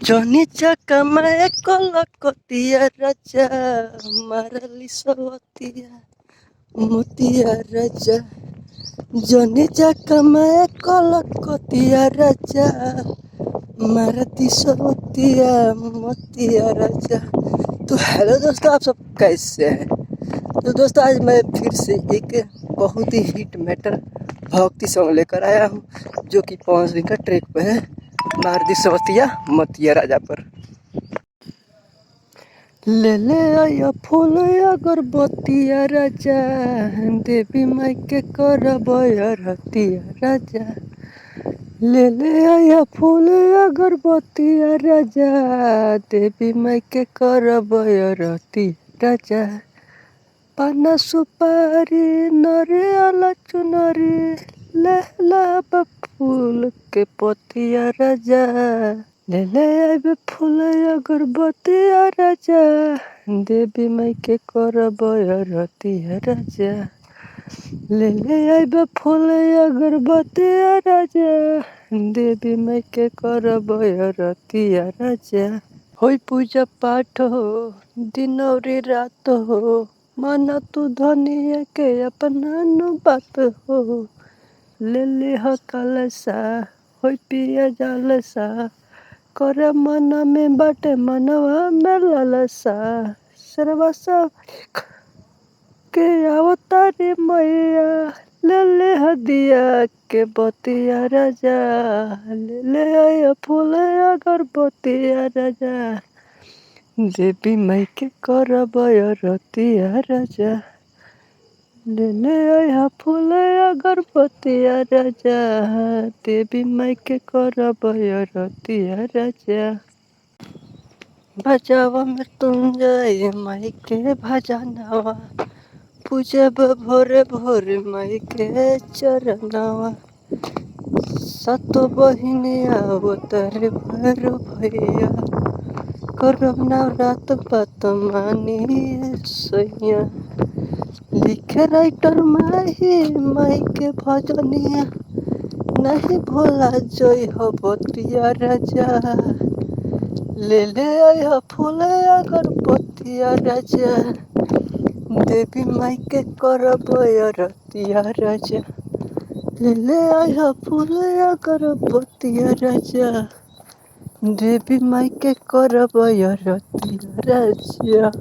Johnny Chakamae Kolokotia Raja Marali Sawatia Mutia Raja Johnny Chakamae Kolokotia Raja Marati Sawatia Mutia राजा। तो hello दोस्तों, आप सब कैसे हैं। तो दोस्तों आज मैं फिर से एक बहुत ही हिट मेटल भक्ति सॉन्ग लेकर आया हूँ, जो कि पवन सिंह का ट्रैक पे है, मारती सवतिया मतिया राजा पर। ले ले आया फूल अगरबत्तिया राजा देवी माई के करबया रतिया राजा। ले ले आया फूल अगरबत्तिया राजा देवी माई के करबया रतिया राजा। पाना सुपारी नरियल चुनरी लहला फूल के पतिया राजा। ले ले आबे फूल अगरबत्तिया राजा देवी माई के करबया रतिया राजा। ले ले आबे फूल अगरबत्तिया राजा देवी माई के करबया रतिया राजा। होई पूजा पाठ हो दिन और रात हो, माना तू धनिया के अपना नु बात हो। ले ले हो कलसा होई पिया जालसा, कर मन में बाटे मनवा में ललसा। सर्वसा के अवतारी मैया ले ले हदिया के बतिया राजा। ले ले आया फूल अगरबत्तिया राजा देवी माई के करबया रतिया राजा। ले ले आया फूल अगरबत्तिया राजा देवी माई के करबया रतिया राजा। बजावा मृत्युंजय माई के भजनवा, पूजब भोरे भोरे माई के चरणवा। सतो बहिनिया अवतार भैरो भैया, करब नवरात बात मानी सैया। लिखे राइटर माई के भजनिया, नहीं भोला जय हो बतिया राजा। ले ले आया फूल अगरबत्तिया राजा देवी माई के करबया रतिया राजा। ले ले आया फूल अगरबत्तिया राजा देवी माई के करबया रतिया राजा।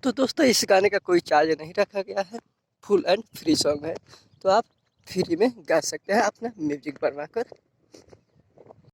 तो दोस्तों इस गाने का कोई चार्ज नहीं रखा गया है, फुल एंड फ्री सॉन्ग है, तो आप फ्री में गा सकते हैं अपना म्यूजिक बनवाकर।